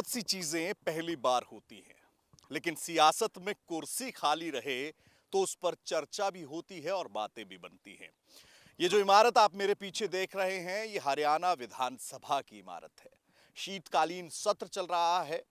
सी चीजें पहली बार होती हैं, लेकिन सियासत में कुर्सी खाली रहे तो उस पर चर्चा भी होती है और बातें भी बनती हैं। ये जो इमारत आप मेरे पीछे देख रहे हैं, ये हरियाणा विधानसभा की इमारत है। शीतकालीन सत्र चल रहा है।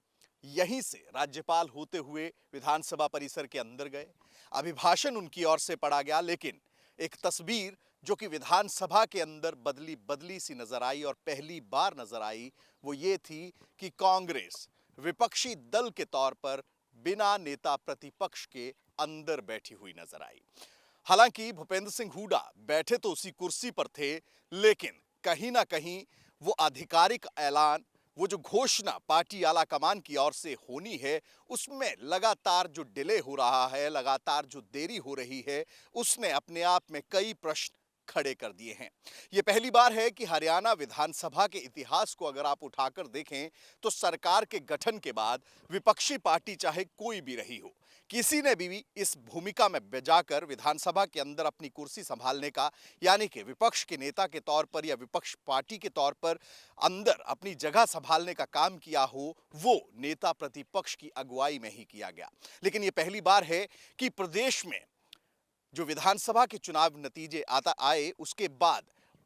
यहीं से राज्यपाल होते हुए विधानसभा परिसर के अंदर गए। अभिभाषण उनकी ओर से पढ़ा गया, लेकिन एक तस्वीर जो कि विधानसभा के अंदर बदली बदली सी नजर आई और पहली बार नजर आई, वो ये थी कि कांग्रेस विपक्षी दल के तौर पर बिना नेता प्रतिपक्ष के अंदर बैठी हुई नजर आई। हालांकि भूपेंद्र सिंह हुड्डा बैठे तो उसी कुर्सी पर थे, लेकिन कहीं ना कहीं वो आधिकारिक ऐलान, वो जो घोषणा पार्टी आला कमान की ओर से होनी है, उसमें लगातार जो डिले हो रहा है, लगातार जो देरी हो रही है, उसने अपने आप में कई प्रश्न खड़े कर दिए हैं। यह पहली बार है कि हरियाणा विधानसभा के इतिहास को अगर आप उठाकर देखें तो सरकार के गठन के बाद विपक्षी पार्टी चाहे कोई भी रही हो, किसी ने भी इस भूमिका में जाकर विधानसभा के अंदर अपनी कुर्सी संभालने का, यानी कि विपक्ष के नेता के तौर पर या विपक्ष पार्टी के तौर पर अंदर अपनी जगह संभालने का काम किया हो, वो नेता प्रतिपक्ष की अगुवाई में ही किया गया। लेकिन यह पहली बार है कि प्रदेश में जो विधानसभा के चुनाव नतीजे आए, उसके बाद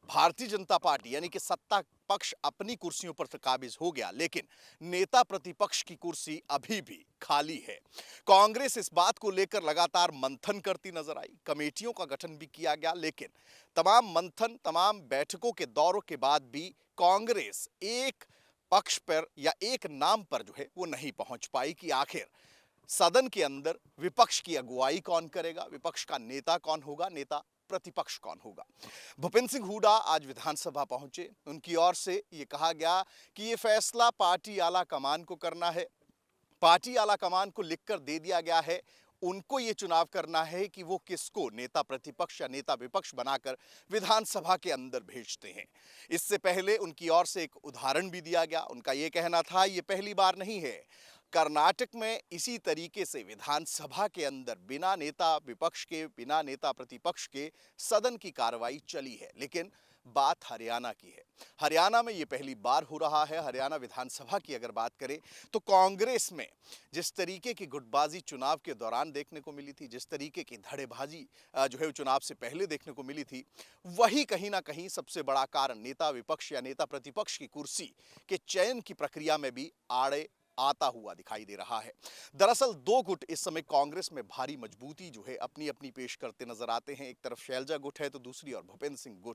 भारतीय जनता पार्टी यानी कि सत्ता पक्ष अपनी कुर्सियों पर काबिज हो गया, लेकिन नेता प्रतिपक्ष की कुर्सी अभी भी खाली है। कांग्रेस इस बात को लेकर लगातार मंथन करती नजर आई, कमेटियों का गठन भी किया गया, लेकिन तमाम मंथन, तमाम बैठकों के दौरों के बाद भी कांग्रेस एक पक्ष पर या एक नाम पर जो है वो नहीं पहुंच पाई कि आखिर सदन के अंदर विपक्ष की अगुवाई कौन करेगा, विपक्ष का नेता कौन होगा, नेता प्रतिपक्ष कौन होगा। भूपेंद्र सिंह हुड्डा आज विधानसभा पहुंचे। उनकी ओर से यह कहा गया कि यह फैसला पार्टी आला कमान को करना है, पार्टी आला कमान को लिखकर दे दिया गया है। उनको यह चुनाव करना है कि वो किसको नेता प्रतिपक्ष या नेता विपक्ष बनाकर विधानसभा के अंदर भेजते हैं। इससे पहले उनकी ओर से एक उदाहरण भी दिया गया। उनका यह कहना था, यह पहली बार नहीं है, कर्नाटक में इसी तरीके से विधानसभा के अंदर बिना नेता विपक्ष के, बिना नेता प्रतिपक्ष के सदन की कार्रवाई चली है। लेकिन बात हरियाणा की है। हरियाणा में यह पहली बार हो रहा है। हरियाणा विधानसभा की अगर बात करें तो कांग्रेस में जिस तरीके की गुटबाजी चुनाव के दौरान देखने को मिली थी, जिस तरीके की धड़ेबाजी जो है चुनाव से पहले देखने को मिली थी, वही कहीं ना कहीं सबसे बड़ा कारण नेता विपक्ष या नेता प्रतिपक्ष की कुर्सी के चयन की प्रक्रिया में भी आड़े आता हुआ दिखाई दे रहा है। दरअसल दो गुट इस समय कांग्रेस में भारी मजबूती जो है अपनी अपनी पेश करते नजर आते हैं। एक तरफ शैलजा गुट है तो दूसरी ओर भूपेंद्र सिंह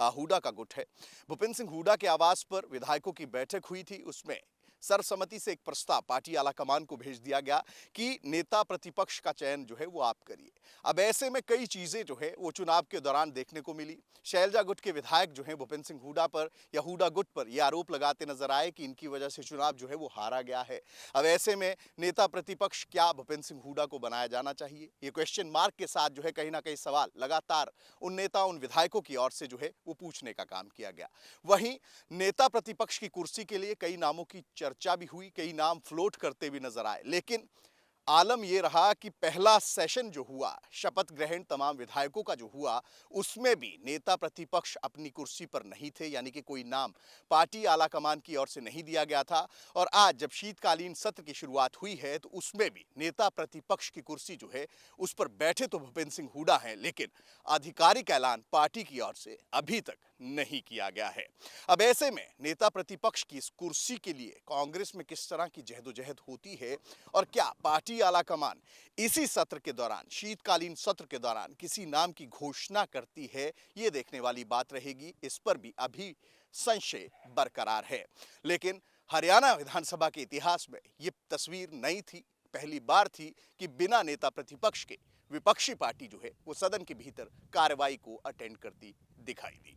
हुड्डा का गुट है। भूपेंद्र सिंह हुड्डा के आवास पर विधायकों की बैठक हुई थी। उसमें सर्वसम्मति से एक प्रस्ताव पार्टी आला कमान को भेज दिया गया कि नेता प्रतिपक्ष का चयन जो है वो आप करिए। अब ऐसे में कई चीजें जो है वो चुनाव के दौरान देखने को मिली। शैलजा गुट के विधायक जो है भूपेंद्र सिंह हुड्डा पर या हुड्डा गुट पर यह आरोप लगाते नजर आए कि इनकी वजह से चुनाव जो है वो हारा गया है। अब ऐसे में नेता प्रतिपक्ष क्या भूपेंद्र सिंह हुड्डा को बनाया जाना चाहिए, ये क्वेश्चन मार्क के साथ जो है कहीं ना कहीं सवाल लगातार उन नेता, उन विधायकों की ओर से जो है वो पूछने का काम किया गया। वहीं नेता प्रतिपक्ष की कुर्सी के लिए कई नामों की चर्चा भी हुई, कई नाम फ्लोट करते भी नजर आए, लेकिन आलम यह रहा कि पहला सेशन जो हुआ, शपथ ग्रहण तमाम विधायकों का जो हुआ, उसमें भी नेता प्रतिपक्ष अपनी कुर्सी पर नहीं थे, यानी कि कोई नाम पार्टी आला कमान की ओर से नहीं दिया गया था। और आज जब शीतकालीन सत्र की शुरुआत हुई है तो उसमें भी नेता प्रतिपक्ष की कुर्सी जो है उस पर बैठे तो भूपेंद्र सिंह हुड्डा हैं, लेकिन आधिकारिक ऐलान पार्टी की ओर से अभी तक नहीं किया गया है। अब ऐसे में नेता प्रतिपक्ष की इस कुर्सी के लिए कांग्रेस में किस तरह की जहदोजहद होती है और क्या पार्टी आला कमान इसी सत्र के दौरान, शीतकालीन सत्र के दौरान किसी नाम की घोषणा करती है, ये देखने वाली बात रहेगी। इस पर भी अभी संशय बरकरार है। लेकिन हरियाणा विधानसभा के इतिहास में ये तस्वीर नई थी, पहली बार थी कि बिना नेता प्रतिपक्ष के विपक्षी पार्टी जो है वो सदन के भीतर कार्रवाई को अटेंड करती दिखाई दी।